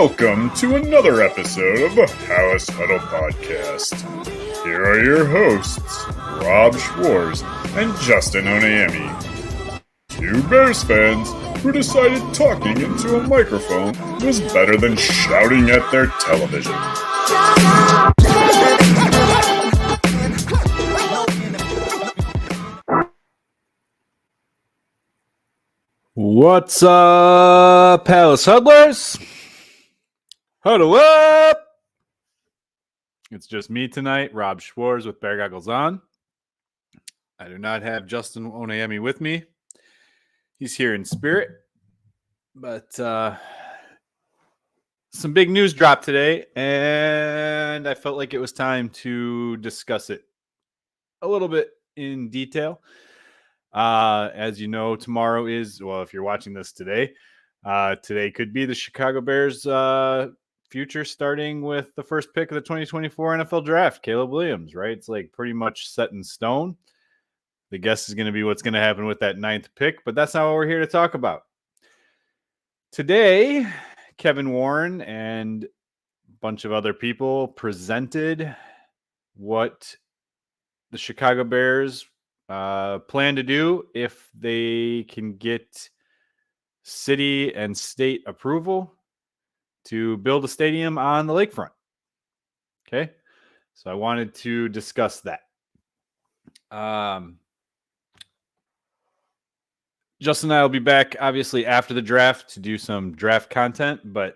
Welcome to another episode of the Hallis Huddle Podcast. Here are your hosts, Rob Schwartz and Justin Onayemi. Two Bears fans who decided talking into a microphone was better than shouting at their television. What's up, Hallis Huddlers? Huddle up! It's just me tonight, Rob Schwartz with Bear Goggles On. I do not have Justin Onayemi with me. He's here in spirit. But some big news dropped today, and I felt like it was time to discuss it a little bit in detail. As you know, tomorrow is, well, if you're watching this today, today could be the Chicago Bears future, starting with the first pick of the 2024 NFL draft, Caleb Williams, right? It's like pretty much set in stone. The guess is going to be what's going to happen with that 9th pick, but that's not what we're here to talk about. Today, Kevin Warren and a bunch of other people presented what the Chicago Bears plan to do if they can get city and state approval to build a stadium on the lakefront. Okay, so I wanted to discuss that. Justin and I will be back obviously after the draft to do some draft content, but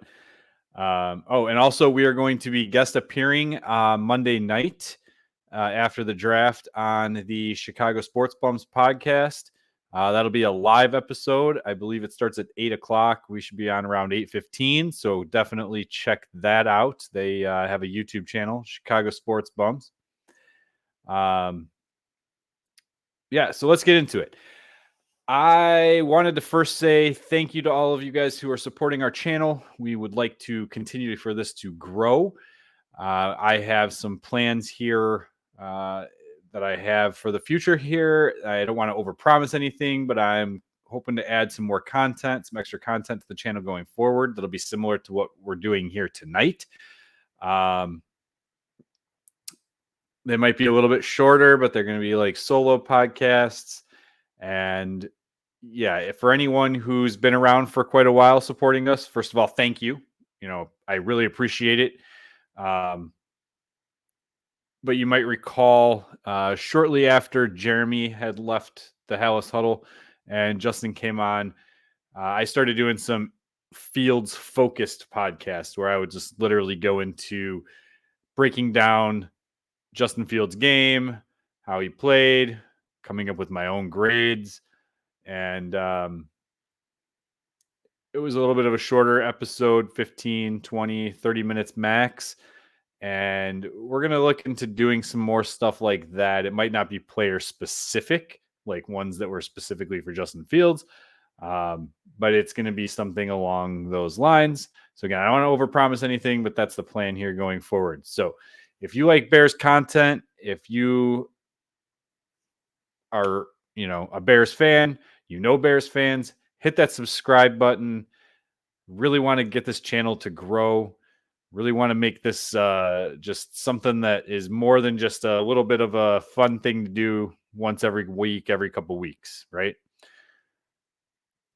and also we are going to be guest appearing Monday night after the draft on the Chicago Sports Bums podcast. That'll be a live episode. I believe it starts at 8 o'clock. We should be on around 8:15. So definitely check that out. They have a YouTube channel, Chicago Sports Bums. So let's get into it. I wanted to first say thank you to all of you guys who are supporting our channel. We would like to continue for this to grow. I have some plans here that I have for the future here. I don't want to overpromise anything, but I'm hoping to add some more content, some extra content to the channel going forward. That'll be similar to what we're doing here tonight. They might be a little bit shorter, but they're going to be like solo podcasts. And yeah, for anyone who's been around for quite a while supporting us, first of all, thank you. I really appreciate it. But you might recall shortly after Jeremy had left the Hallis Huddle and Justin came on, I started doing some Fields-focused podcasts where I would just literally go into breaking down Justin Fields' game, how he played, coming up with my own grades. And it was a little bit of a shorter episode, 15, 20, 30 minutes max. And we're going to look into doing some more stuff like that. It might not be player specific, like ones that were specifically for Justin Fields, but it's going to be something along those lines. So again, I don't want to overpromise anything, but that's the plan here going forward. So if you like Bears content, if you are, a Bears fan, Bears fans, hit that subscribe button. Really want to get this channel to grow. Really want to make this just something that is more than just a little bit of a fun thing to do once every week, every couple weeks, right?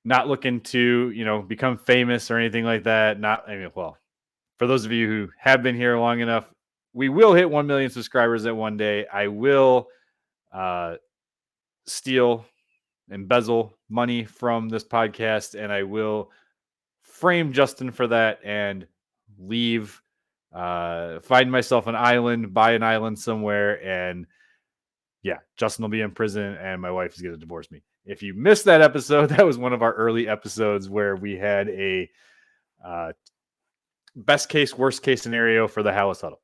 Not looking to, become famous or anything like that. For those of you who have been here long enough, we will hit 1 million subscribers at one day. I will steal, embezzle money from this podcast, and I will frame Justin for that and leave, find myself an island, buy an island somewhere, and Justin will be in prison and my wife is going to divorce me. If you missed that episode, that was one of our early episodes where we had a best case, worst case scenario for the Hallis Huddle.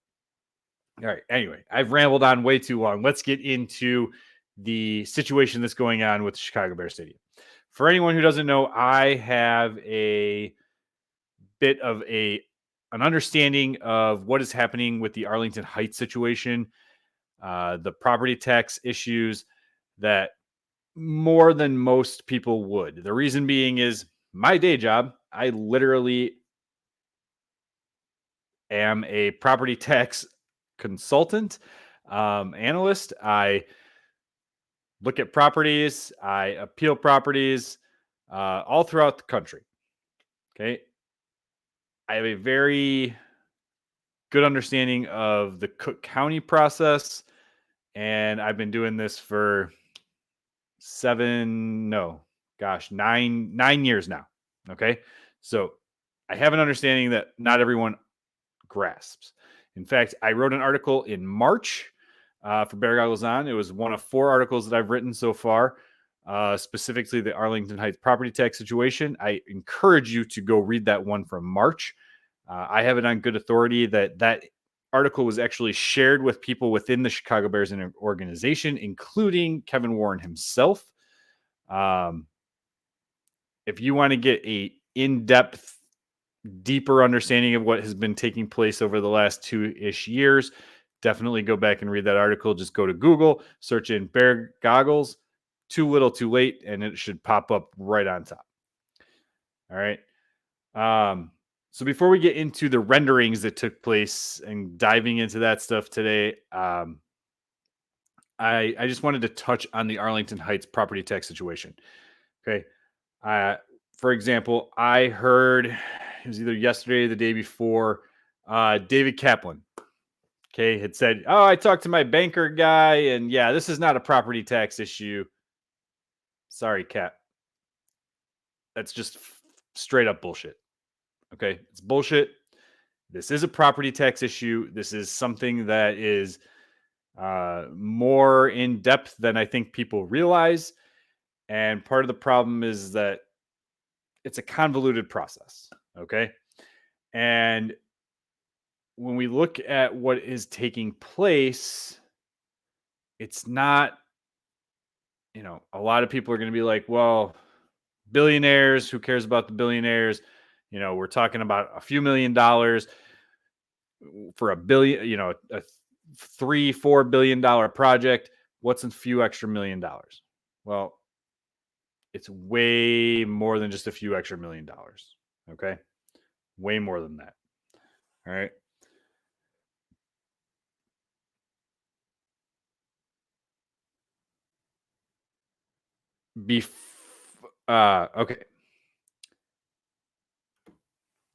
All right. Anyway, I've rambled on way too long. Let's get into the situation that's going on with the Chicago Bears Stadium. For anyone who doesn't know, I have a bit of an understanding of what is happening with the Arlington Heights situation, the property tax issues that more than most people would. The reason being is my day job. I literally am a property tax consultant, analyst. I look at properties, I appeal properties all throughout the country. Okay. I have a very good understanding of the Cook County process, and I've been doing this for 9 years now. Okay. So I have an understanding that not everyone grasps. In fact, I wrote an article in March for Bear Goggles On. It was one of 4 articles that I've written so far, specifically the Arlington Heights property tax situation. I encourage you to go read that one from March. I have it on good authority that article was actually shared with people within the Chicago Bears organization, including Kevin Warren himself. If you want to get a in-depth, deeper understanding of what has been taking place over the last 2-ish years, definitely go back and read that article. Just go to Google, search in Bear Goggles, Too Little Too Late, and it should pop up right on top. All right. So before we get into the renderings that took place and diving into that stuff today, I just wanted to touch on the Arlington Heights property tax situation. Okay. For example, I heard it was either yesterday or the day before, David Kaplan, okay, had said, "Oh, I talked to my banker guy, and yeah, this is not a property tax issue." Sorry, Cap. That's just straight up bullshit. Okay, it's bullshit. This is a property tax issue. This is something that is more in depth than I think people realize. And part of the problem is that it's a convoluted process. Okay. And when we look at what is taking place, it's not, a lot of people are going to be like, well, billionaires, who cares about the billionaires? We're talking about a few $1,000,000 for a billion, a $3-4 billion project. What's a few extra $1,000,000? Well, it's way more than just a few extra $1,000,000. Okay. Way more than that. All right. Okay.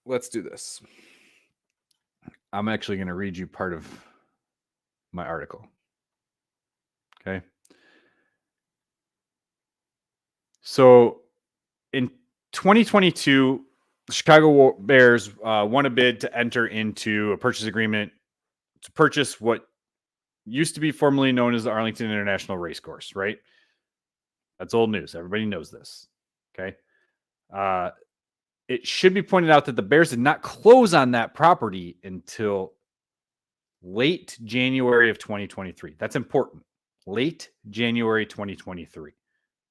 Let's do this. I'm actually going to read you part of my article. Okay. So in 2022, the Chicago Bears won a bid to enter into a purchase agreement to purchase what used to be formerly known as the Arlington International Racecourse, right? That's old news. Everybody knows this. Okay. It should be pointed out that the Bears did not close on that property until late January of 2023. That's important. Late January 2023.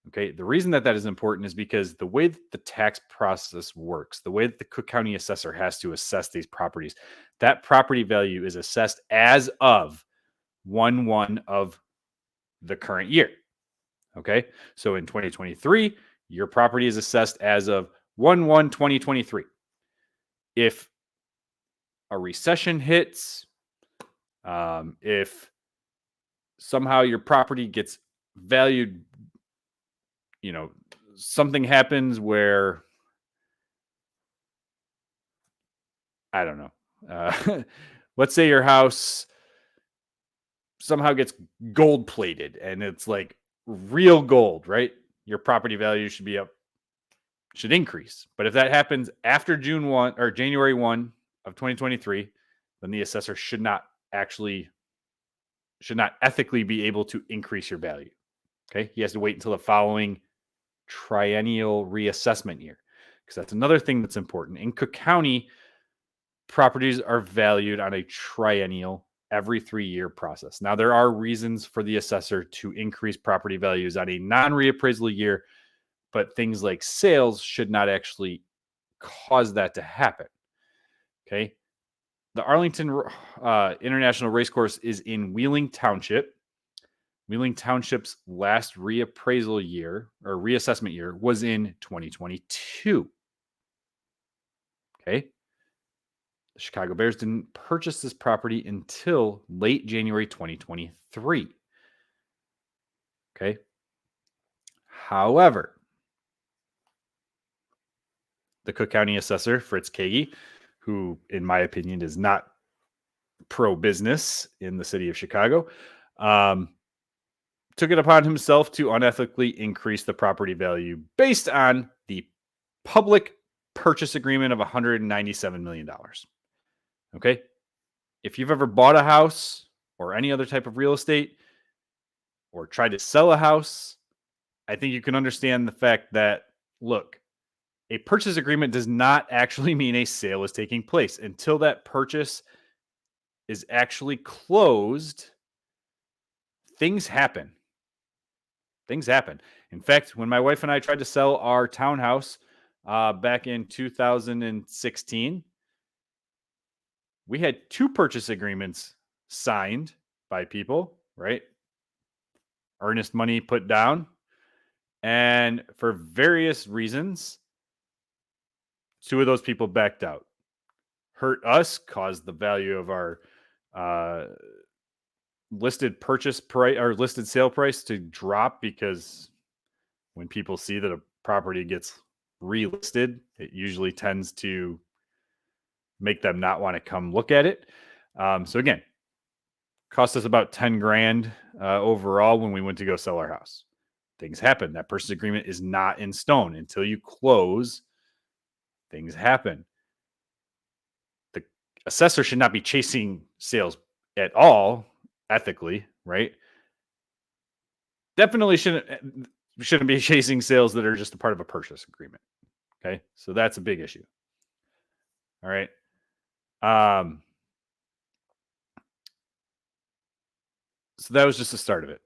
Okay. The reason that is important is because the way that the tax process works, the way that the Cook County assessor has to assess these properties, that property value is assessed as of 1/1 of the current year. Okay. So in 2023, your property is assessed as of 1/1/2023. If a recession hits, if somehow your property gets valued, something happens where, I don't know, let's say your house somehow gets gold plated and it's like real gold, right? Your property value should increase. But if that happens after June 1 or January 1 of 2023, then the assessor should not ethically be able to increase your value. Okay. He has to wait until the following triennial reassessment year, because that's another thing that's important. In Cook County, properties are valued on a triennial, every 3-year process. Now, there are reasons for the assessor to increase property values on a non-reappraisal year, but things like sales should not actually cause that to happen. Okay. The Arlington International Racecourse is in Wheeling Township. Wheeling Township's last reappraisal year or reassessment year was in 2022. Okay. The Chicago Bears didn't purchase this property until late January 2023. Okay. However, the Cook County assessor, Fritz Kagi, who, in my opinion, is not pro-business in the city of Chicago, took it upon himself to unethically increase the property value based on the public purchase agreement of $197 million. Okay. If you've ever bought a house or any other type of real estate or tried to sell a house, I think you can understand the fact that, look, a purchase agreement does not actually mean a sale is taking place until that purchase is actually closed. Things happen. Things happen. In fact, when my wife and I tried to sell our townhouse back in 2016, we had 2 purchase agreements signed by people, right? Earnest money put down. And for various reasons, 2 of those people backed out. Hurt us, caused the value of our listed purchase price or listed sale price to drop, because when people see that a property gets relisted, it usually tends to make them not want to come look at it. So again, cost us about 10 grand overall when we went to go sell our house. Things happen. That purchase agreement is not in stone until you close. Things happen. The assessor should not be chasing sales at all, ethically, right? Definitely shouldn't be chasing sales that are just a part of a purchase agreement. Okay, so that's a big issue. All right. So that was just the start of it.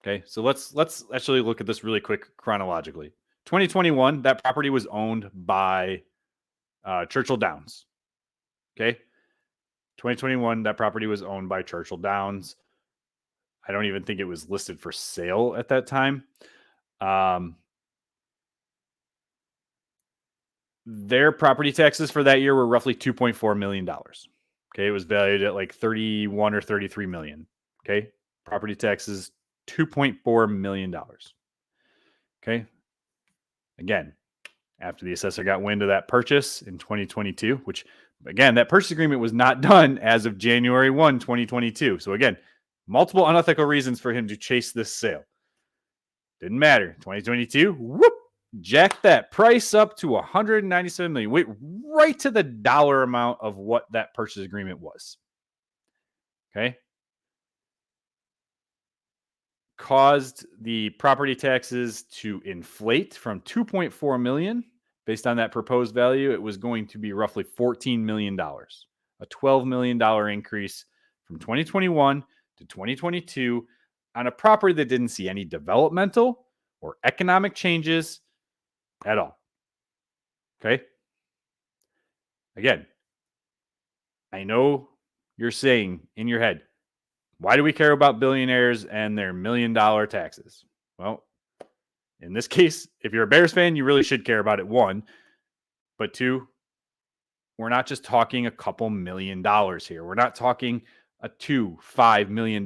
Okay, so let's actually look at this really quick chronologically. 2021, that property was owned by Churchill Downs. Okay, 2021, that property was owned by Churchill Downs. I don't even think it was listed for sale at that time. Their property taxes for that year were roughly $2.4 million. Okay, it was valued at like 31 or 33 million. Okay, property taxes, $2.4 million. Okay, again, after the assessor got wind of that purchase in 2022, which again, that purchase agreement was not done as of January 1, 2022. So again, multiple unethical reasons for him to chase this sale. Didn't matter. 2022, whoop, jacked that price up to $197 million. Wait, right to the dollar amount of what that purchase agreement was. Okay. Caused the property taxes to inflate from 2.4 million. Based on that proposed value, it was going to be roughly $14 million, a $12 million increase from 2021 to 2022 on a property that didn't see any developmental or economic changes at all. Okay. Again, I know you're saying in your head, why do we care about billionaires and their $1 million taxes? Well, in this case, if you're a Bears fan, you really should care about it, 1. But 2, we're not just talking a couple $1 million here. We're not talking a $2-5 million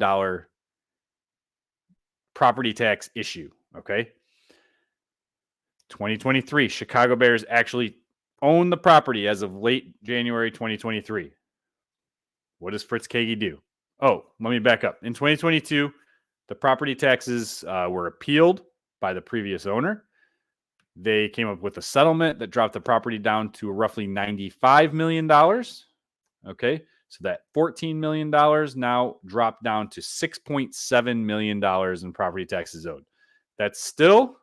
property tax issue. Okay. 2023, Chicago Bears actually own the property as of late January 2023. What does Fritz Kagi do? Oh, let me back up. In 2022, the property taxes were appealed by the previous owner. They came up with a settlement that dropped the property down to roughly $95 million. Okay, so that $14 million now dropped down to $6.7 million in property taxes owed. That's still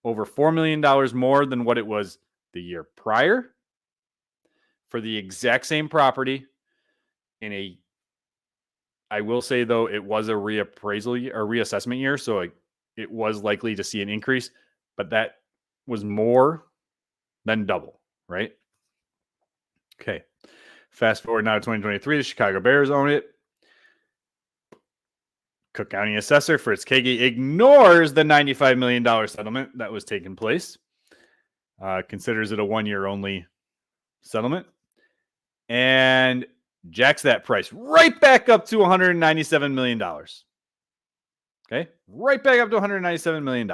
over $4 million more than what it was the year prior for the exact same property. I will say, though, it was a reappraisal or reassessment year, so it was likely to see an increase, but that was more than double, right? Okay. Fast forward now to 2023, the Chicago Bears own it. Cook County assessor Fritz Kagi ignores the $95 million settlement that was taking place. Considers it a 1-year only settlement. and jacks that price right back up to $197 million. Okay, right back up to $197 million.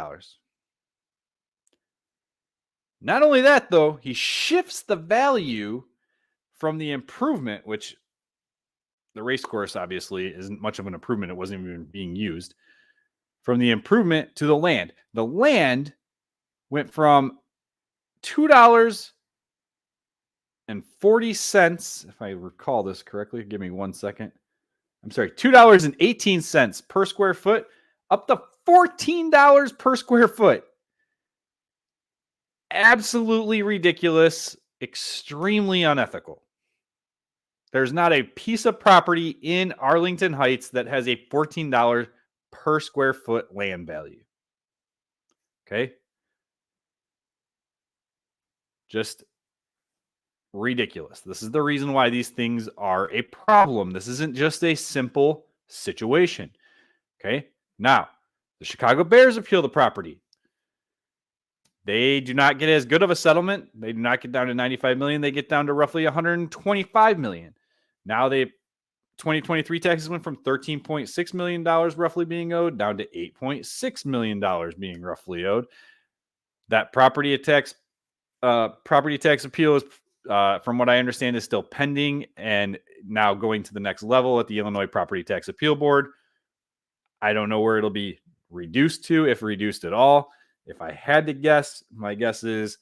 Not only that, though, he shifts the value from the improvement, which the race course obviously isn't much of an improvement. It wasn't even being used. From the improvement to the land. The land went from $2.40, if I recall this correctly. Give me 1 second. I'm sorry, $2.18 per square foot, up to $14 per square foot. Absolutely ridiculous, extremely unethical. There's not a piece of property in Arlington Heights that has a $14 per square foot land value. Okay? Just ridiculous. This is the reason why these things are a problem. This isn't just a simple situation. Okay? Now, the Chicago Bears appeal the property. They do not get as good of a settlement. They do not get down to $95 million. They get down to roughly $125 million. Now 2023 taxes went from $13.6 million roughly being owed down to $8.6 million being roughly owed. That property tax appeal is, from what I understand, is still pending and now going to the next level at the Illinois Property Tax Appeal Board. I don't know where it'll be reduced to, if reduced at all. If I had to guess, my guess is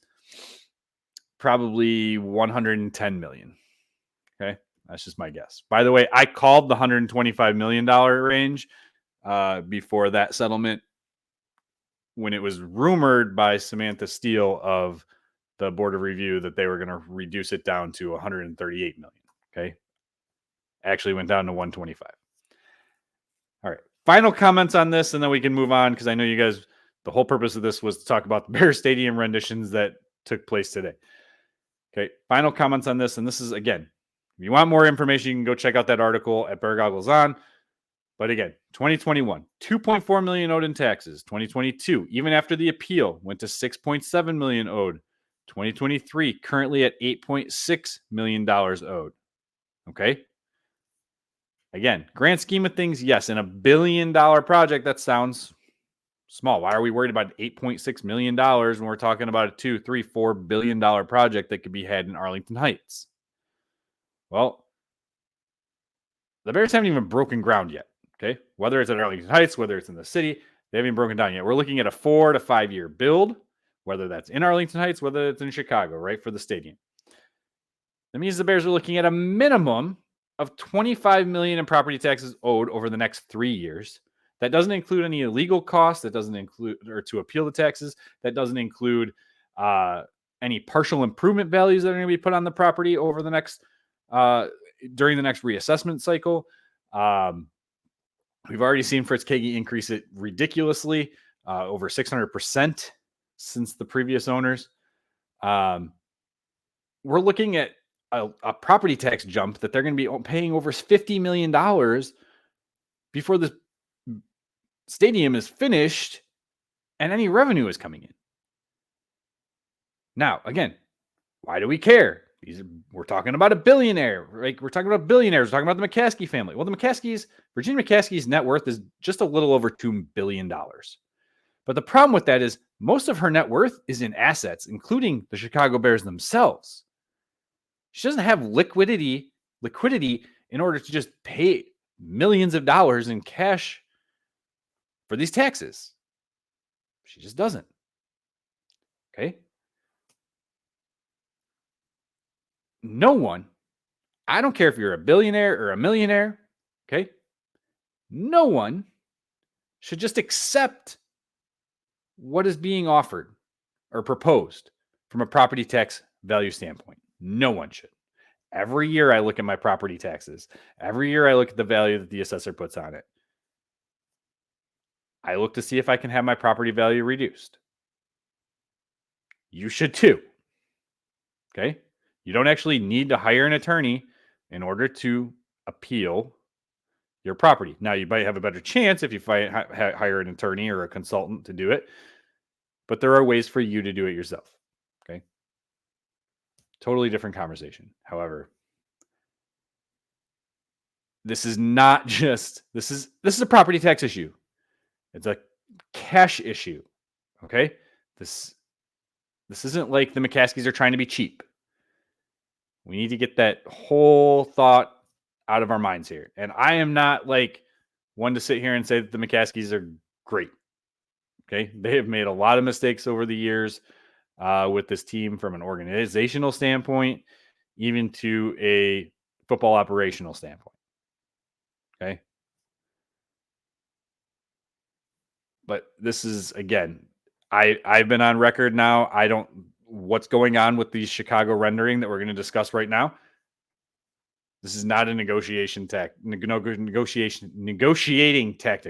probably $110 million. Okay. That's just my guess. By the way, I called the $125 million range before that settlement when it was rumored by Samantha Steele of the Board of Review that they were going to reduce it down to $138 million. Okay. Actually went down to $125. All right. Final comments on this, and then we can move on because I know you guys, the whole purpose of this was to talk about the Bear Stadium renditions that took place today. Okay. Final comments on this. And this is, again, if you want more information, you can go check out that article at Bear Goggles On. But again, 2021, $2.4 million owed in taxes. 2022, even after the appeal, went to $6.7 million owed. 2023, currently at $8.6 million owed. Okay. Again, grand scheme of things, yes, in $1 billion project, that sounds small. Why are we worried about $8.6 million when we're talking about a $2, $3, $4 billion project that could be had in Arlington Heights? Well, the Bears haven't even broken ground yet. Okay. Whether it's at Arlington Heights, whether it's in the city, they haven't even broken down yet. We're looking at a 4 to 5 year build, whether that's in Arlington Heights, whether it's in Chicago, right, for the stadium. That means the Bears are looking at a minimum of $25 million in property taxes owed over the next 3 years. That doesn't include any illegal costs. That doesn't include, or to appeal the taxes. That doesn't include any partial improvement values that are going to be put on the property over the next during the next reassessment cycle. We've already seen Fritz Kagi increase it ridiculously, over 600% since the previous owners. We're looking at a property tax jump that they're going to be paying over $50 million before the stadium is finished and any revenue is coming in. Now, again, why do we care? We're talking about a billionaire, right? We're talking about billionaires. We're talking about the McCaskey family. Well, Virginia McCaskey's net worth is just a little over $2 billion. But the problem with that is most of her net worth is in assets, including the Chicago Bears themselves. She doesn't have liquidity in order to just pay millions of dollars in cash for these taxes. She just doesn't. Okay. No one, I don't care if you're a billionaire or a millionaire, okay? No one should just accept what is being offered or proposed from a property tax value standpoint. No one should. Every year I look at my property taxes. Every year I look at the value that the assessor puts on it. I look to see if I can have my property value reduced. You should too. Okay? You don't actually need to hire an attorney in order to appeal your property. Now, you might have a better chance if you hire an attorney or a consultant to do it, but there are ways for you to do it yourself. Okay. Totally different conversation. However, this is not just this is a property tax issue. It's a cash issue. Okay? This isn't like the McCaskies are trying to be cheap. We need to get that whole thought out of our minds here. And I am not like one to sit here and say that the McCaskies are great. Okay? They have made a lot of mistakes over the years with this team from an organizational standpoint, even to a football operational standpoint. Okay? But this is, again, I've been on record now. What's going on with the Chicago rendering that we're going to discuss right now. This is not a negotiating tactic.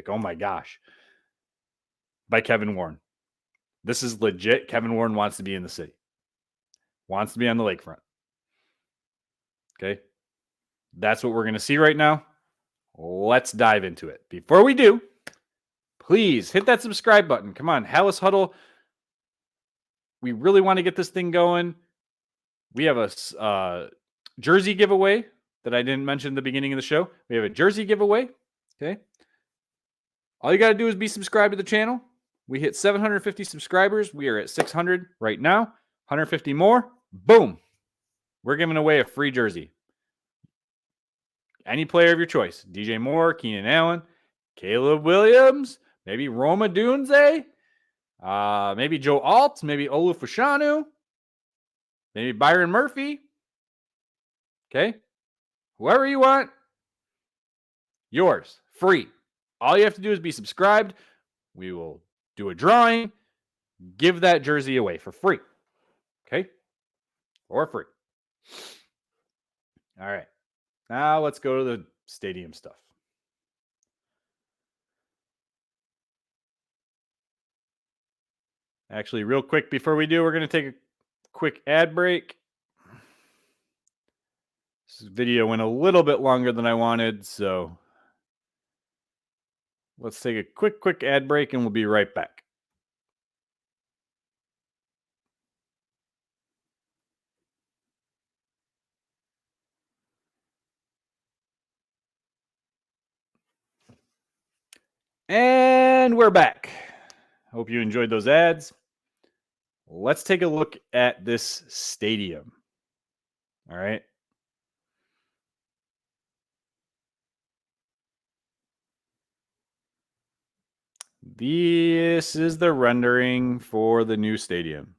Oh my gosh. By Kevin Warren. This is legit. Kevin Warren wants to be in the city. Wants to be on the lakefront. Okay. That's what we're going to see right now. Let's dive into it. Before we do, please hit that subscribe button. Come on, Halas Huddle. We really want to get this thing going. We have a jersey giveaway that I didn't mention at the beginning of the show. We have a jersey giveaway. Okay. All you got to do is be subscribed to the channel. We hit 750 subscribers. We are at 600 right now. 150 more. Boom. We're giving away a free jersey. Any player of your choice. DJ Moore, Keenan Allen, Caleb Williams, maybe Roma Dunze, maybe Joe Alt, maybe Olu Fashanu, maybe Byron Murphy. Okay? Whoever you want, yours, free. All you have to do is be subscribed. We will do a drawing, give that jersey away for free. Okay? For free. All right. Now let's go to the stadium stuff. Actually, real quick before we do, we're going to take a quick ad break. This video went a little bit longer than I wanted, so let's take a quick ad break and we'll be right back. And we're back. Hope you enjoyed those ads. Let's take a look at this stadium. All right. This is the rendering for the new stadium.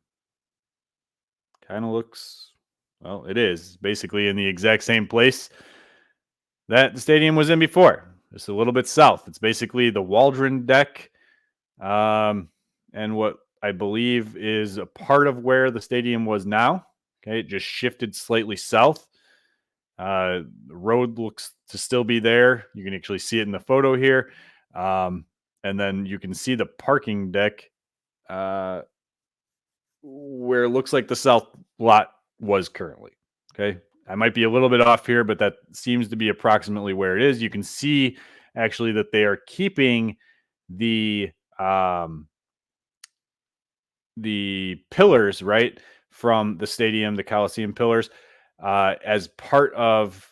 Kind of looks, well, it is basically in the exact same place that the stadium was in before. Just a little bit south. It's basically the Waldron deck, and what I believe is a part of where the stadium was now. Okay, it just shifted slightly south. The road looks to still be there. You can actually see it in the photo here. And then you can see the parking deck where it looks like the south lot was currently. Okay. I might be a little bit off here, but that seems to be approximately where it is. You can see actually that they are keeping the pillars, right, from the stadium, the Coliseum pillars, as part of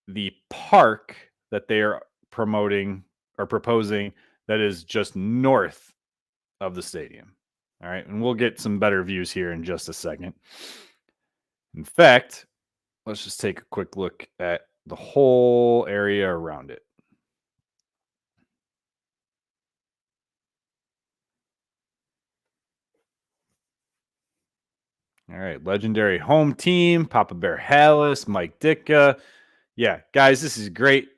the park that they are promoting or proposing that is just north of the stadium. All right. And we'll get some better views here in just a second. In fact, let's just take a quick look at the whole area around it. All right. Legendary home team, Papa Bear Halas, Mike Ditka. Yeah, guys, this is great.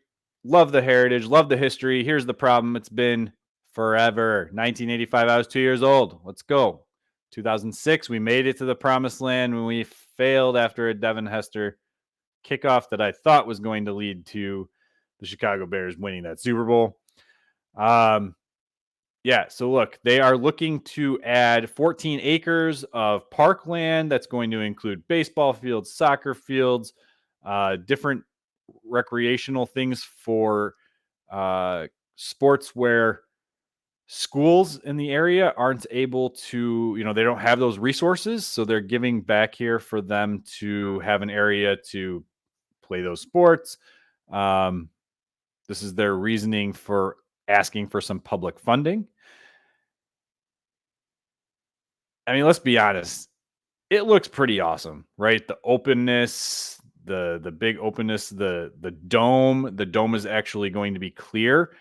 Love the heritage, love the history. Here's the problem. It's been forever. 1985, I was 2 years old. Let's go. 2006, we made it to the promised land when we failed after a Devin Hester kickoff that I thought was going to lead to the Chicago Bears winning that Super Bowl. Yeah, so look, they are looking to add 14 acres of parkland. That's going to include baseball fields, soccer fields, different recreational things for sports where schools in the area aren't able to, they don't have those resources. So they're giving back here for them to have an area to play those sports. This is their reasoning for asking for some public funding. I mean, let's be honest. It looks pretty awesome, right? The openness, the big openness, the dome. The dome is actually going to be clear.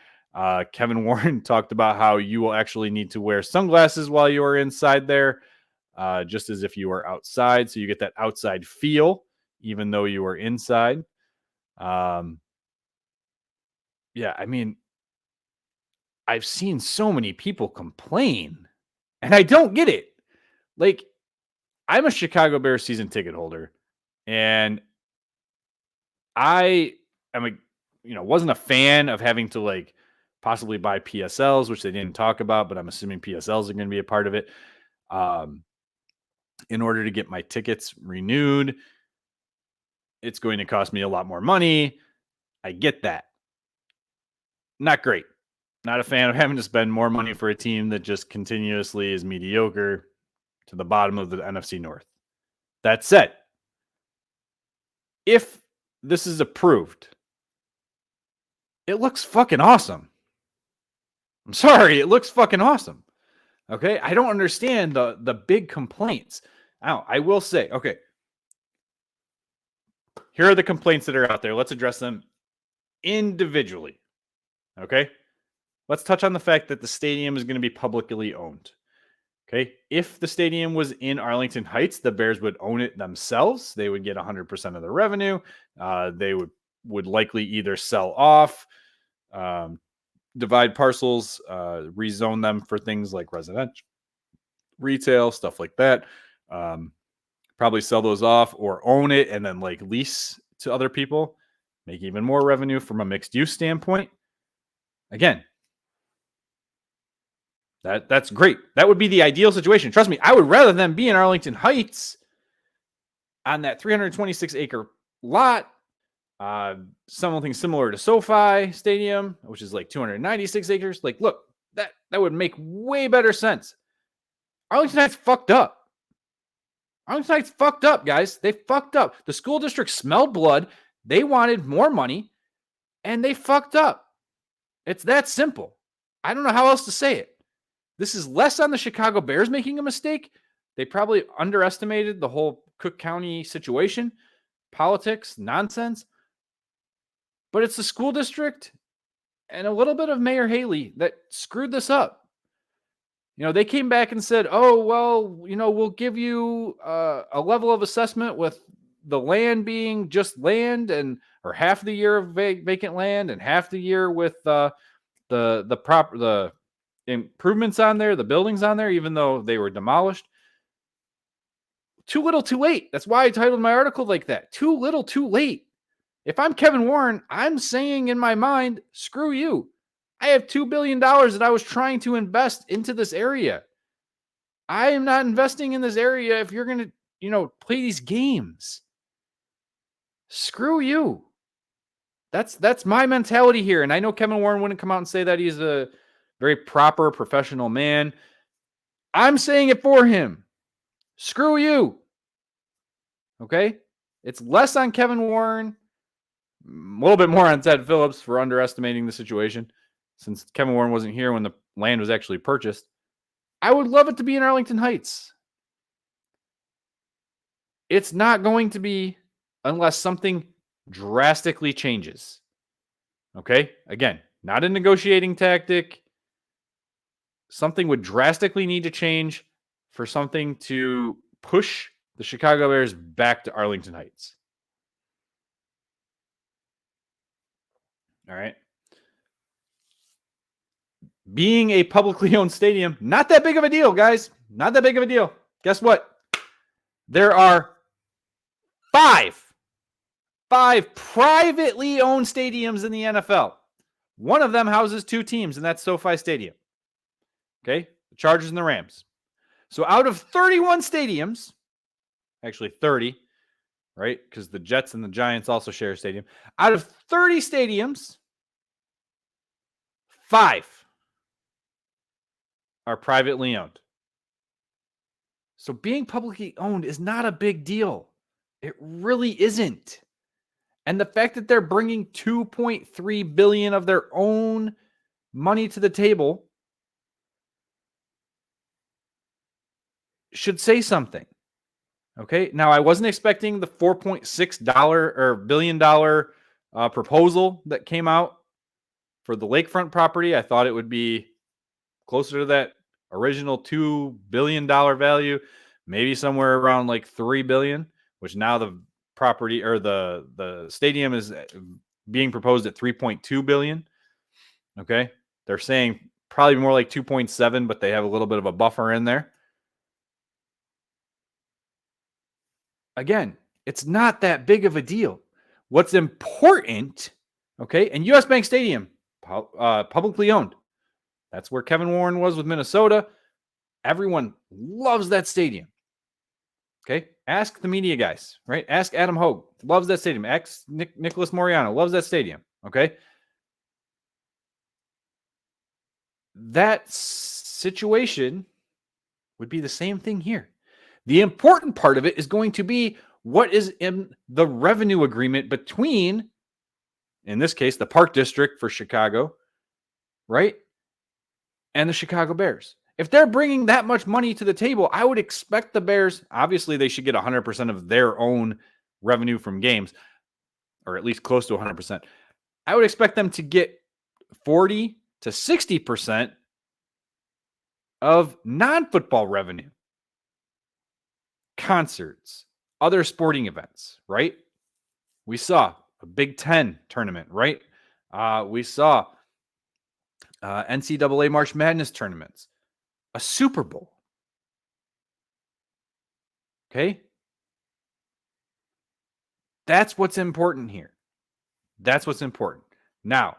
Kevin Warren talked about how you will actually need to wear sunglasses while you are inside there, just as if you were outside. So you get that outside feel, even though you are inside. Yeah, I mean, I've seen so many people complain, and I don't get it. Like, I'm a Chicago Bears season ticket holder, and I am wasn't a fan of having to like possibly buy PSLs, which they didn't talk about, but I'm assuming PSLs are going to be a part of it. In order to get my tickets renewed, it's going to cost me a lot more money. I get that. Not great. Not a fan of having to spend more money for a team that just continuously is mediocre to the bottom of the NFC North. That said, if this is approved, it looks fucking awesome. I'm sorry, it looks fucking awesome. Okay, I don't understand the big complaints. I will say, okay, here are the complaints that are out there. Let's address them individually. Okay, let's touch on the fact that the stadium is going to be publicly owned. Okay, if the stadium was in Arlington Heights, the Bears would own it themselves. They would get 100% of the revenue. They would likely either sell off, divide parcels, rezone them for things like residential, retail, stuff like that. Probably sell those off or own it and then like lease to other people, make even more revenue from a mixed use standpoint. Again, that's great. That would be the ideal situation. Trust me, I would rather them be in Arlington Heights on that 326 acre lot. Something similar to SoFi Stadium, which is like 296 acres. Like, look, that would make way better sense. Arlington Heights fucked up. Arlington Heights fucked up, guys. They fucked up. The school district smelled blood. They wanted more money, and they fucked up. It's that simple. I don't know how else to say it. This is less on the Chicago Bears making a mistake. They probably underestimated the whole Cook County situation, politics, nonsense. But it's the school district and a little bit of Mayor Haley that screwed this up. They came back and said, oh, well, we'll give you a level of assessment with the land being just land or half the year of vacant land and half the year with the improvements on there, the buildings on there, even though they were demolished. Too little, too late. That's why I titled my article like that. Too little, too late. If I'm Kevin Warren, I'm saying in my mind, screw you. I have $2 billion that I was trying to invest into this area. I am not investing in this area if you're going to, play these games. Screw you. That's my mentality here. And I know Kevin Warren wouldn't come out and say that he's a very proper professional man. I'm saying it for him. Screw you. Okay? It's less on Kevin Warren, a little bit more on Ted Phillips for underestimating the situation, since Kevin Warren wasn't here when the land was actually purchased. I would love it to be in Arlington Heights. It's not going to be unless something drastically changes. Okay? Again, not a negotiating tactic. Something would drastically need to change for something to push the Chicago Bears back to Arlington Heights. All right. Being a publicly owned stadium, not that big of a deal, guys. Not that big of a deal. Guess what? There are five privately owned stadiums in the NFL. One of them houses two teams, and that's SoFi Stadium. Okay? The Chargers and the Rams. So out of 31 stadiums, actually 30, right? Because the Jets and the Giants also share a stadium. Out of 30 stadiums, 5 are privately owned. So being publicly owned is not a big deal. It really isn't. And the fact that they're bringing 2.3 billion of their own money to the table should say something. Okay. Now, I wasn't expecting the $4.6 billion proposal that came out for the lakefront property. I thought it would be closer to that original $2 billion value, maybe somewhere around like $3 billion, which now the property or the stadium is being proposed at $3.2 billion. Okay. They're saying probably more like 2.7, but they have a little bit of a buffer in there. Again, it's not that big of a deal. What's important, okay, and US Bank Stadium, publicly owned. That's where Kevin Warren was with Minnesota. Everyone loves that stadium. Okay, ask the media guys, right? Ask Adam Hogue, loves that stadium. Ask Nicholas Moriano, loves that stadium. Okay, that situation would be the same thing here. The important part of it is going to be what is in the revenue agreement between, in this case, the Park District for Chicago, right? And the Chicago Bears. If they're bringing that much money to the table, I would expect the Bears, obviously they should get 100% of their own revenue from games, or at least close to 100%. I would expect them to get 40 to 60% of non-football revenue. Concerts, other sporting events, right? We saw a Big Ten tournament, right? We saw NCAA March Madness tournaments, a Super Bowl. Okay? That's what's important here. That's what's important. Now,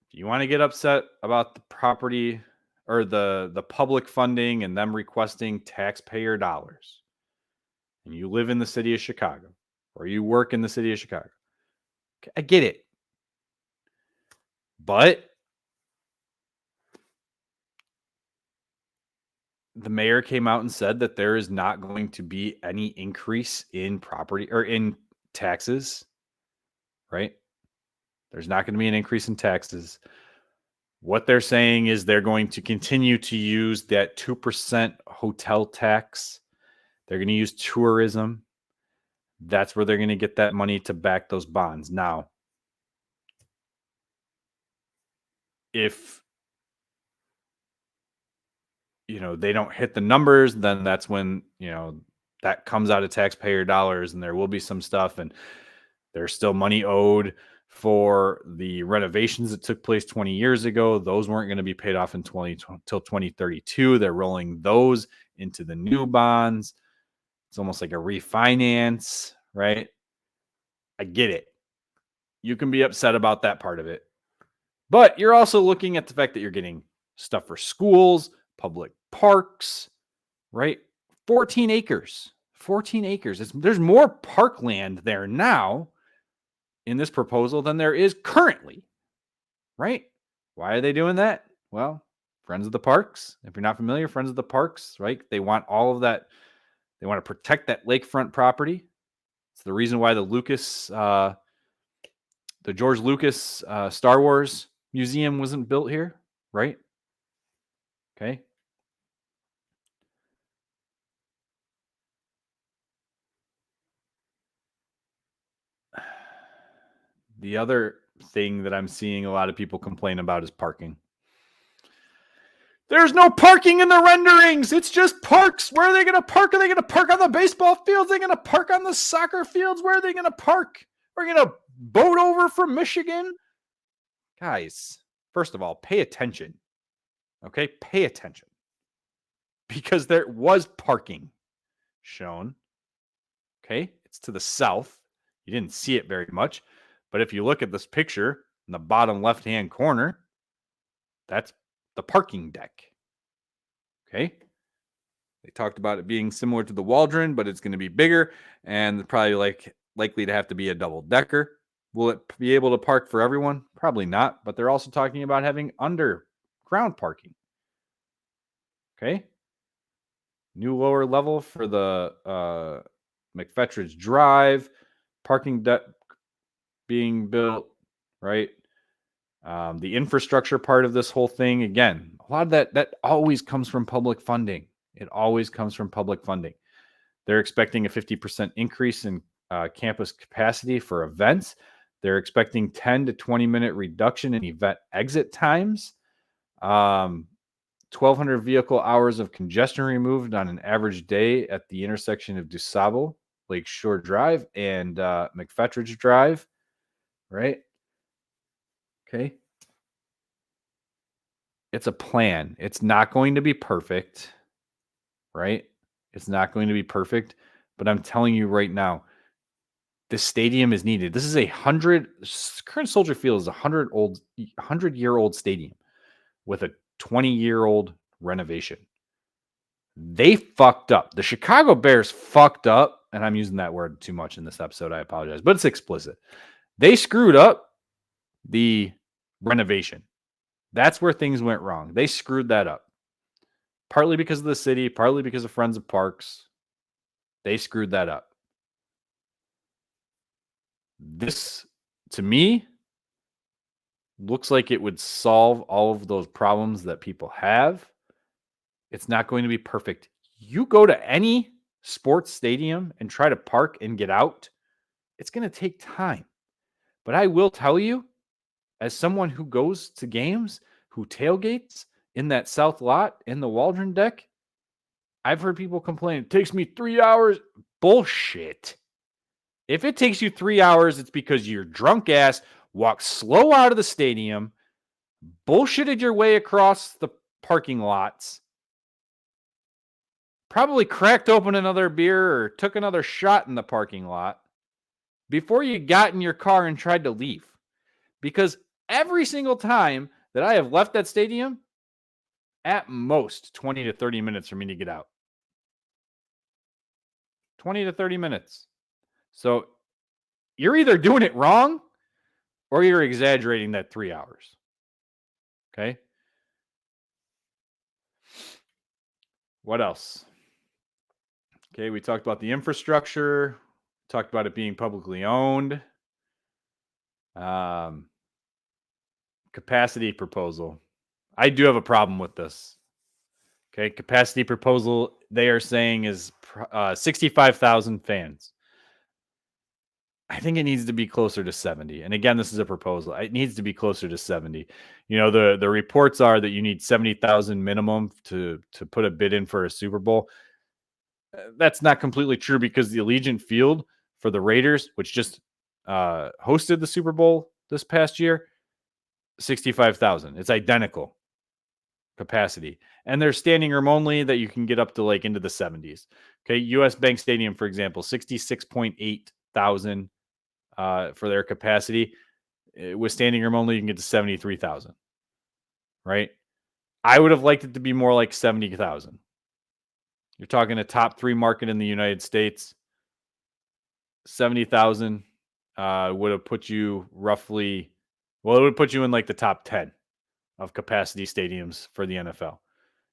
if you want to get upset about the property or the public funding and them requesting taxpayer dollars, and you live in the city of Chicago or you work in the city of Chicago, I get it. But the mayor came out and said that there is not going to be any increase in property or in taxes, right? There's not going to be an increase in taxes. What they're saying is they're going to continue to use that 2% hotel tax. They're going to use tourism. That's where they're going to get that money to back those bonds. Now, if they don't hit the numbers, then that's when, that comes out of taxpayer dollars, and there will be some stuff, and there's still money owed for the renovations that took place 20 years ago. Those weren't going to be paid off until 2032. They're rolling those into the new bonds. It's almost like a refinance, right? I get it. You can be upset about that part of it. But you're also looking at the fact that you're getting stuff for schools, public parks, right? 14 acres. 14 acres. There's more parkland there now in this proposal than there is currently, right? Why are they doing that? Well, Friends of the Parks. If you're not familiar, Friends of the Parks, right? They want all of that. They want to protect that lakefront property. It's the reason why the George Lucas Star Wars Museum wasn't built here, right? Okay. The other thing that I'm seeing a lot of people complain about is parking. There's no parking in the renderings. It's just parks. Where are they going to park? Are they going to park on the baseball fields? Are they going to park on the soccer fields? Where are they going to park? We're going to boat over from Michigan? Guys, first of all, pay attention. Okay? Pay attention. Because there was parking shown. Okay? It's to the south. You didn't see it very much. But if you look at this picture in the bottom left-hand corner, that's the parking deck. Okay. They talked about it being similar to the Waldron, but it's going to be bigger and probably likely to have to be a double decker. Will it be able to park for everyone? Probably not, but they're also talking about having underground parking. Okay. New lower level for the McFetridge Drive. parking deck being built, right? The infrastructure part of this whole thing, again, a lot of that always comes from public funding. It always comes from public funding. They're expecting a 50% increase in campus capacity for events. They're expecting 10 to 20-minute reduction in event exit times. 1,200 vehicle hours of congestion removed on an average day at the intersection of DuSable, Lakeshore Drive, and McFetridge Drive, right? Okay. It's a plan. It's not going to be perfect, right? It's not going to be perfect, but I'm telling you right now, the stadium is needed. This is current Soldier Field is a 100-year-old stadium with a 20-year-old renovation. They fucked up. The Chicago Bears fucked up, and I'm using that word too much in this episode. I apologize, but it's explicit. They screwed up the renovation. That's where things went wrong. They screwed that up. Partly because of the city, partly because of Friends of Parks. They screwed that up. This, to me, looks like it would solve all of those problems that people have. It's not going to be perfect. You go to any sports stadium and try to park and get out, it's going to take time. But I will tell you, as someone who goes to games, who tailgates in that south lot in the Waldron deck, I've heard people complain, it takes me 3 hours. Bullshit. If it takes you 3 hours, it's because your drunk ass walked slow out of the stadium, bullshitted your way across the parking lots, probably cracked open another beer or took another shot in the parking lot before you got in your car and tried to leave. Because every single time that I have left that stadium, at most 20 to 30 minutes for me to get out. 20 to 30 minutes. So you're either doing it wrong or you're exaggerating that 3 hours. Okay. What else? Okay, we talked about the infrastructure, talked about it being publicly owned. Capacity proposal. I do have a problem with this. Okay, capacity proposal they are saying is 65,000 fans. I think it needs to be closer to 70. And again, this is a proposal. It needs to be closer to 70. You know, the reports are that you need 70,000 minimum to put a bid in for a Super Bowl. That's not completely true because the Allegiant Field for the Raiders, which just hosted the Super Bowl this past year, 65,000. It's identical capacity. And there's standing room only that you can get up to like into the 70s. Okay, US Bank Stadium, for example, 66.8 thousand for their capacity. With standing room only, you can get to 73,000. Right? I would have liked it to be more like 70,000. You're talking a top 3 market in the United States. 70,000 would have put you roughly, well, it would put you in like the top 10 of capacity stadiums for the NFL.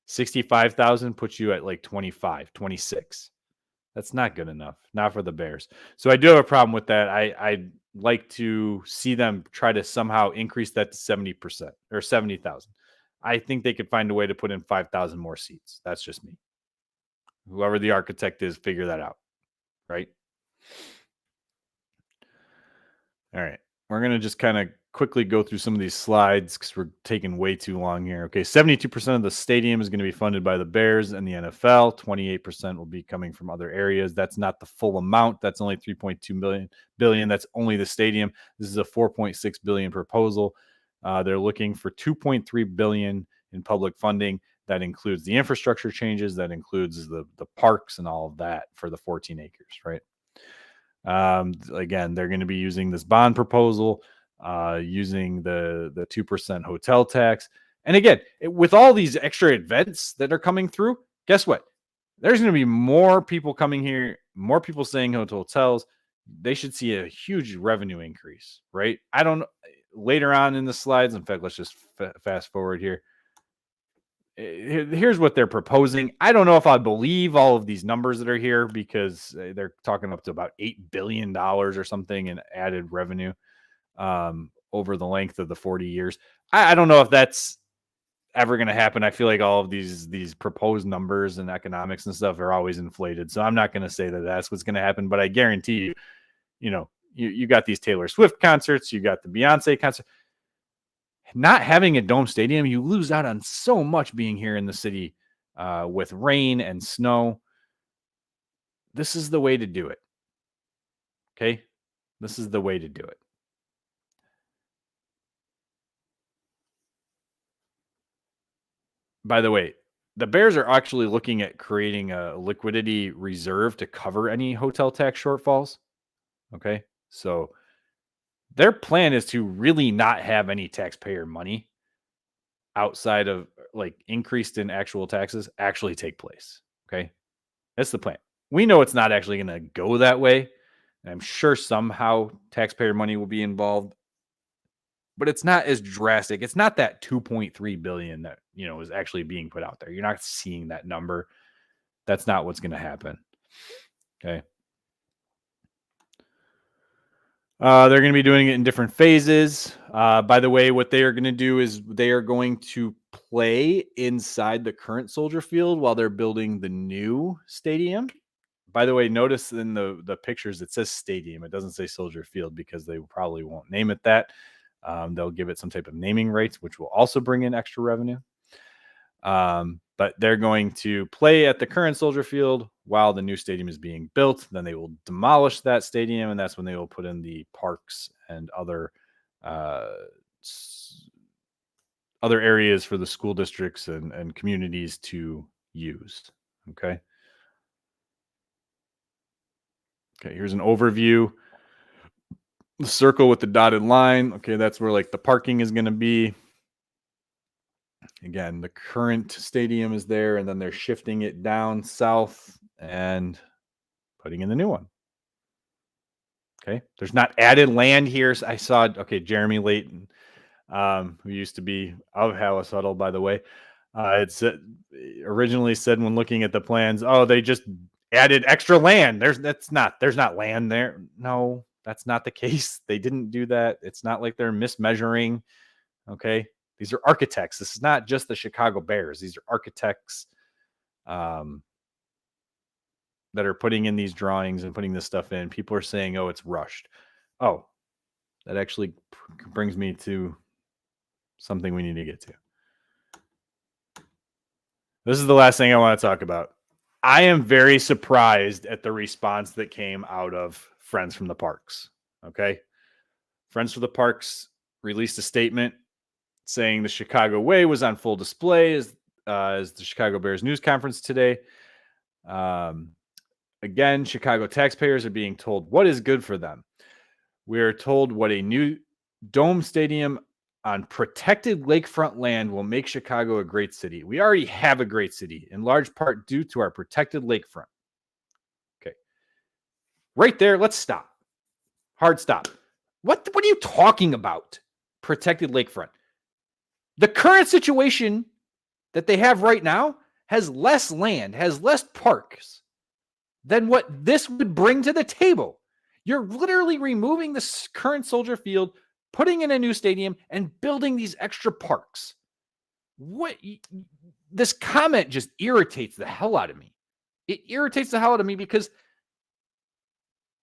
65,000 puts you at like 25, 26. That's not good enough. Not for the Bears. So I do have a problem with that. I'd like to see them try to somehow increase that to 70% or 70,000. I think they could find a way to put in 5,000 more seats. That's just me. Whoever the architect is, figure that out. Right? All right. We're going to just kind of quickly go through some of these slides because we're taking way too long here. Okay. 72% of the stadium is going to be funded by the Bears and the NFL. 28% will be coming from other areas. That's not the full amount. That's only 3.2 billion. That's only the stadium. This is a 4.6 billion proposal. They're looking for 2.3 billion in public funding. That includes the infrastructure changes. That includes the parks and all of that for the 14 acres, right? Again, they're going to be using this bond proposal, using the 2% hotel tax. And again, with all these extra events that are coming through, guess what? There's going to be more people coming here, more people staying in hotels. They should see a huge revenue increase, right? I don't know. Later on in the slides, in fact, let's just fast forward here. here's what they're proposing. I don't know if I believe all of these numbers that are here because they're talking up to about $8 billion or something in added revenue over the length of the 40 years. I don't know if that's ever going to happen. I feel like all of these proposed numbers and economics and stuff are always inflated. So I'm not going to say that that's what's going to happen, but I guarantee you, you got these Taylor Swift concerts, you got the Beyonce concert. Not having a dome stadium, you lose out on so much being here in the city with rain and snow. This is the way to do it. Okay? This is the way to do it. By the way, the Bears are actually looking at creating a liquidity reserve to cover any hotel tax shortfalls. Okay? So their plan is to really not have any taxpayer money outside of like increased in actual taxes actually take place. Okay. That's the plan. We know it's not actually going to go that way. And I'm sure somehow taxpayer money will be involved, but it's not as drastic. It's not that 2.3 billion that, is actually being put out there. You're not seeing that number. That's not what's going to happen. Okay. They're going to be doing it in different phases. By the way, what they are going to do is they are going to play inside the current Soldier Field while they're building the new stadium. By the way, notice in the pictures it says stadium. It doesn't say Soldier Field because they probably won't name it that. They'll give it some type of naming rights, which will also bring in extra revenue. But they're going to play at the current Soldier Field while the new stadium is being built. Then they will demolish that stadium, and that's when they will put in the parks and other areas for the school districts and communities to use. Okay. Okay, here's an overview. The circle with the dotted line. Okay, that's where like the parking is going to be. Again, the current stadium is there, and then they're shifting it down south and putting in the new one. Okay, there's not added land here. I saw, Jeremy Layton, who used to be of Halas Huddle, by the way, it originally said when looking at the plans, they just added extra land. There's not land there. No, that's not the case. They didn't do that. It's not like they're mismeasuring. Okay. These are architects. This is not just the Chicago Bears. These are architects that are putting in these drawings and putting this stuff in. People are saying, it's rushed. Oh, that actually brings me to something we need to get to. This is the last thing I want to talk about. I am very surprised at the response that came out of Friends from the Parks. Okay. Friends from the Parks released a statement saying the Chicago Way was on full display as the Chicago Bears news conference today. Again, Chicago taxpayers are being told what is good for them. We are told what a new dome stadium on protected lakefront land will make Chicago a great city. We already have a great city, in large part due to our protected lakefront. Okay. Right there, let's stop. Hard stop. What are you talking about? Protected lakefront. The current situation that they have right now has less land, has less parks than what this would bring to the table. You're literally removing the current Soldier Field, putting in a new stadium, and building these extra parks. This comment just irritates the hell out of me. It irritates the hell out of me because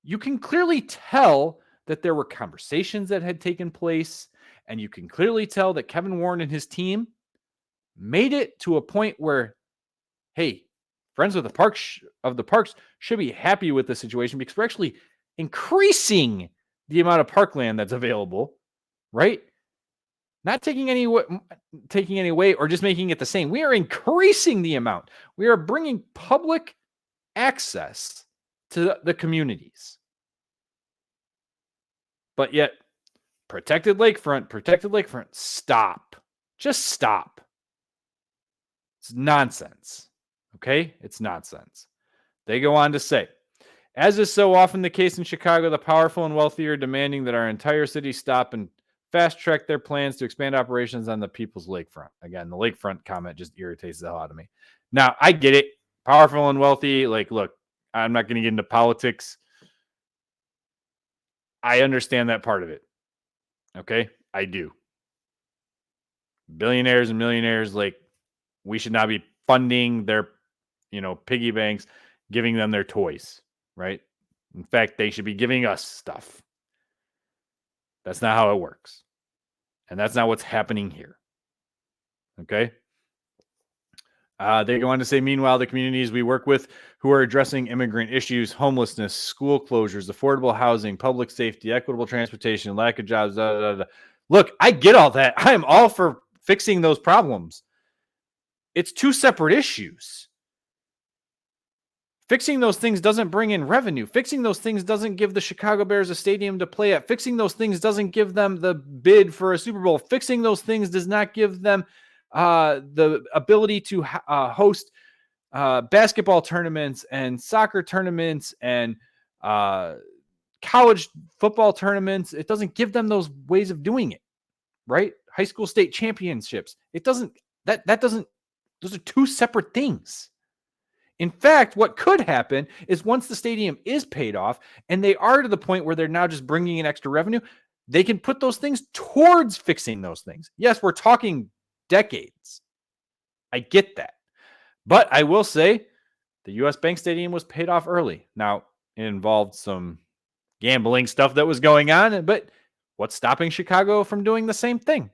you can clearly tell that there were conversations that had taken place, and you can clearly tell that Kevin Warren and his team made it to a point where, hey, Friends of the Parks should be happy with the situation because we're actually increasing the amount of parkland that's available, right? Not taking any away or just making it the same. We are increasing the amount. We are bringing public access to the communities. But yet, protected lakefront, stop. Just stop. It's nonsense. Okay? It's nonsense. They go on to say, as is so often the case in Chicago, the powerful and wealthy are demanding that our entire city stop and fast-track their plans to expand operations on the People's Lakefront. Again, the lakefront comment just irritates the hell out of me. Now, I get it. Powerful and wealthy. Like, look, I'm not going to get into politics. I understand that part of it. Okay? I do. Billionaires and millionaires, like, we should not be funding their, piggy banks, giving them their toys, right? In fact, they should be giving us stuff. That's not how it works. And that's not what's happening here. Okay? They go on to say, meanwhile, the communities we work with who are addressing immigrant issues, homelessness, school closures, affordable housing, public safety, equitable transportation, lack of jobs, Look, I get all that. I am all for fixing those problems. It's two separate issues. Fixing those things doesn't bring in revenue. Fixing those things doesn't give the Chicago Bears a stadium to play at. Fixing those things doesn't give them the bid for a Super Bowl. Fixing those things does not give them the ability to host basketball tournaments and soccer tournaments and college football tournaments. It doesn't give them those ways of doing it, right? High school state championships. It doesn't, that doesn't, those are two separate things. In fact, what could happen is once the stadium is paid off and they are to the point where they're now just bringing in extra revenue, they can put those things towards fixing those things. Yes, we're talking decades. I get that. But I will say the US Bank Stadium was paid off early. Now, it involved some gambling stuff that was going on, but what's stopping Chicago from doing the same thing?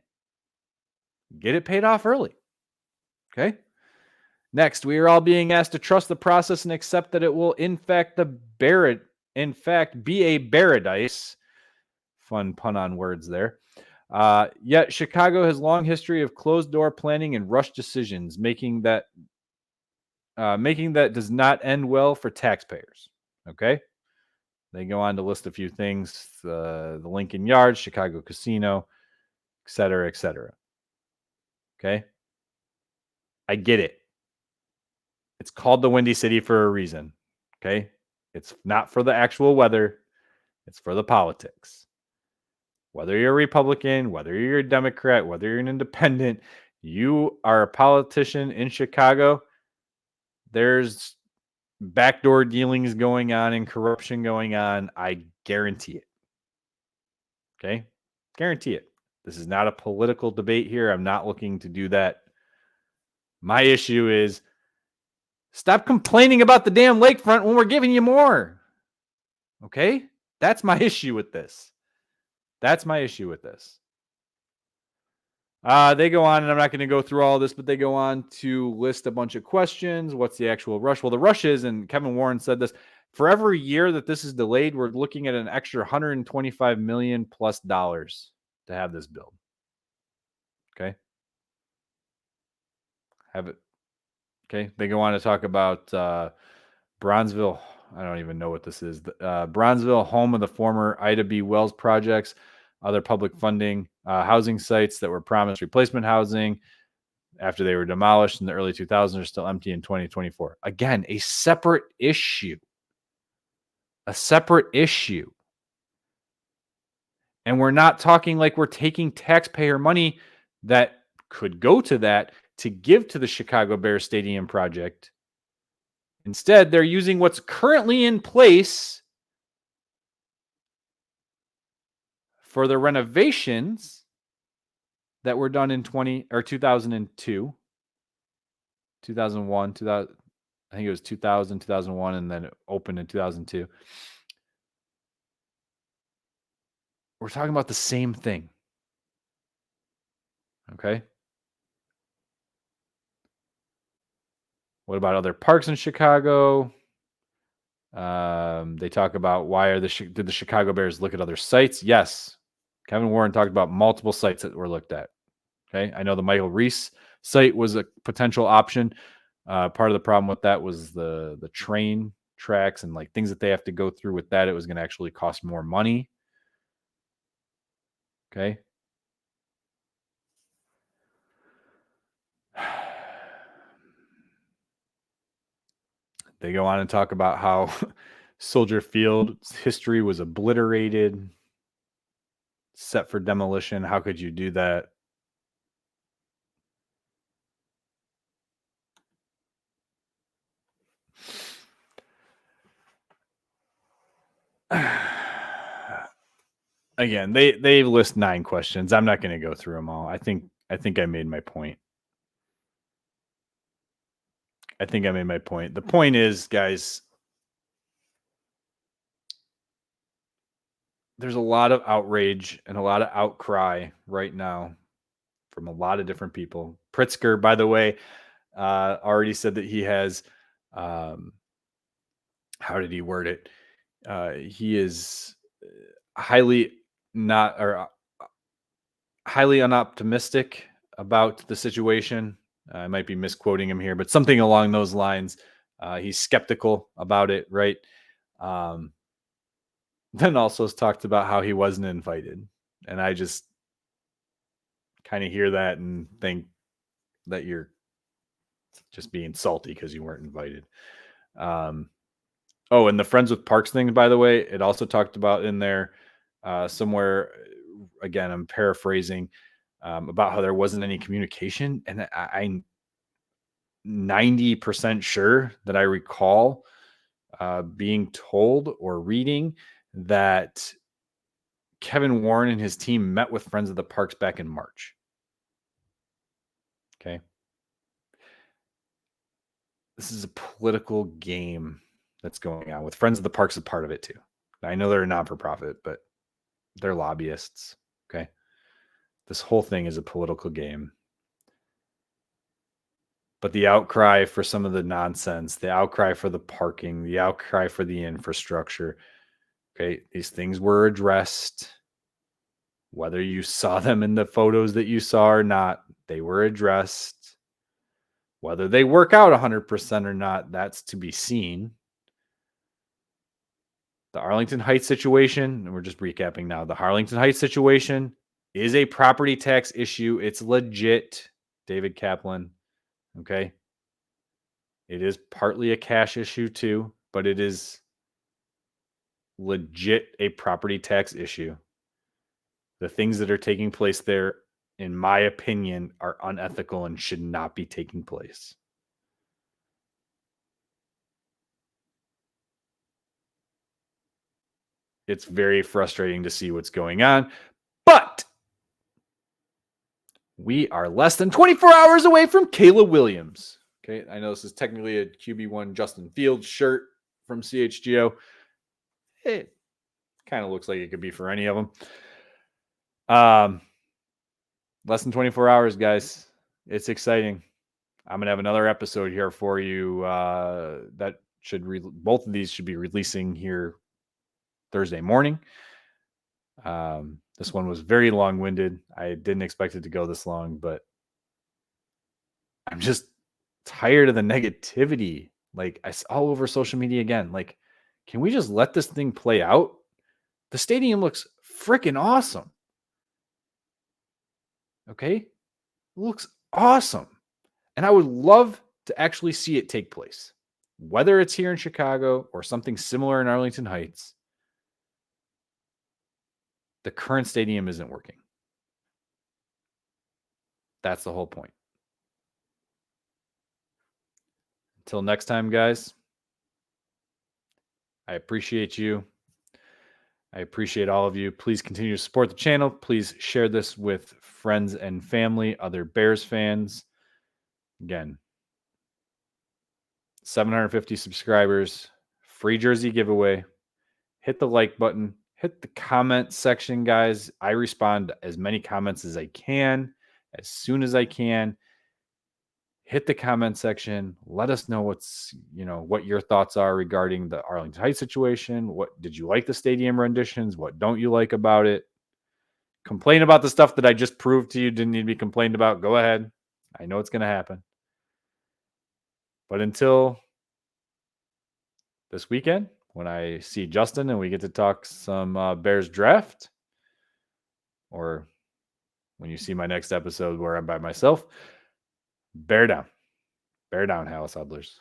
Get it paid off early. Okay? Next, we are all being asked to trust the process and accept that it will, in fact, be a paradise. Fun pun on words there. Yet Chicago has long history of closed door planning and rushed decisions, making that does not end well for taxpayers. Okay, they go on to list a few things: the Lincoln Yards, Chicago Casino, et cetera, et cetera. Okay, I get it. It's called the Windy City for a reason. Okay, it's not for the actual weather; it's for the politics. Whether you're a Republican, whether you're a Democrat, whether you're an independent, you are a politician in Chicago. There's backdoor dealings going on and corruption going on. I guarantee it. Okay? Guarantee it. This is not a political debate here. I'm not looking to do that. My issue is stop complaining about the damn lakefront when we're giving you more. Okay? That's my issue with this. They go on, and I'm not going to go through all this, but they go on to list a bunch of questions. What's the actual rush? Well, the rush is, and Kevin Warren said this, for every year that this is delayed, we're looking at an extra $125 million plus to have this build. Okay. Have it. Okay. They go on to talk about Bronzeville. I don't even know what this is. Bronzeville, home of the former Ida B. Wells projects, other public funding, housing sites that were promised replacement housing after they were demolished in the early 2000s are still empty in 2024. Again, a separate issue. And we're not talking like we're taking taxpayer money that could go to that to give to the Chicago Bears Stadium project. Instead, they're using what's currently in place for the renovations that were done in 2002, 2001, 2000. I think it was 2000, 2001, and then it opened in 2002. We're talking about the same thing. Okay. What about other parks in Chicago? They talk about did the Chicago Bears look at other sites? Yes. Kevin Warren talked about multiple sites that were looked at. Okay. I know the Michael Reese site was a potential option. Part of the problem with that was the train tracks and like things that they have to go through with that. It was going to actually cost more money. Okay. They go on and talk about how Soldier Field's history was obliterated. set for demolition. How could you do that? Again, they list 9 questions. I'm not going to go through them all. I think I made my point. The point is, guys, there's a lot of outrage and a lot of outcry right now from a lot of different people. Pritzker, by the way, already said that he has, how did he word it? He is highly unoptimistic about the situation. I might be misquoting him here, but something along those lines. He's skeptical about it, right? Then also talked about how he wasn't invited. And I just kind of hear that and think that you're just being salty because you weren't invited. Oh, and the Friends with Parks thing, by the way, it also talked about in there somewhere. Again, I'm paraphrasing about how there wasn't any communication. And I'm 90% sure that I recall being told or reading that Kevin Warren and his team met with Friends of the Parks back in March. Okay. This is a political game that's going on with Friends of the Parks, a part of it too. I know they're a non-for-profit, but they're lobbyists. Okay. This whole thing is a political game. But the outcry for some of the nonsense, the outcry for the parking, the outcry for the infrastructure, okay, these things were addressed. Whether you saw them in the photos that you saw or not, they were addressed. Whether they work out 100% or not, that's to be seen. The Arlington Heights situation, and we're just recapping now, the Arlington Heights situation is a property tax issue. It's legit, David Kaplan. Okay. It is partly a cash issue too, but it is legit a property tax issue. The things that are taking place there, in my opinion, are unethical and should not be taking place. It's very frustrating to see what's going on, but we are less than 24 hours away from Kayla Williams. Okay, I know this is technically a QB1 Justin Fields shirt from CHGO. It kind of looks like it could be for any of them. Less than 24 hours, guys. It's exciting. I'm gonna have another episode here for you. That should both of these should be releasing here Thursday morning. This one was very long-winded. I didn't expect it to go this long, but I'm just tired of the negativity. Like, I all over social media again. Like, can we just let this thing play out? The stadium looks freaking awesome. Okay? It looks awesome. And I would love to actually see it take place. Whether it's here in Chicago or something similar in Arlington Heights, the current stadium isn't working. That's the whole point. Until next time, guys, I appreciate you. I appreciate all of you. Please continue to support the channel. Please share this with friends and family, other Bears fans. Again, 750 subscribers, free jersey giveaway. Hit the like button. Hit the comment section, guys. I respond to as many comments as I can, as soon as I can. Hit the comment section. Let us know what your thoughts are regarding the Arlington Heights situation. What did you like the stadium renditions? What don't you like about it? Complain about the stuff that I just proved to you didn't need to be complained about. Go ahead. I know it's going to happen. But until this weekend, when I see Justin and we get to talk some Bears draft, or when you see my next episode where I'm by myself, bear down. Bear down, Halas Huddlers.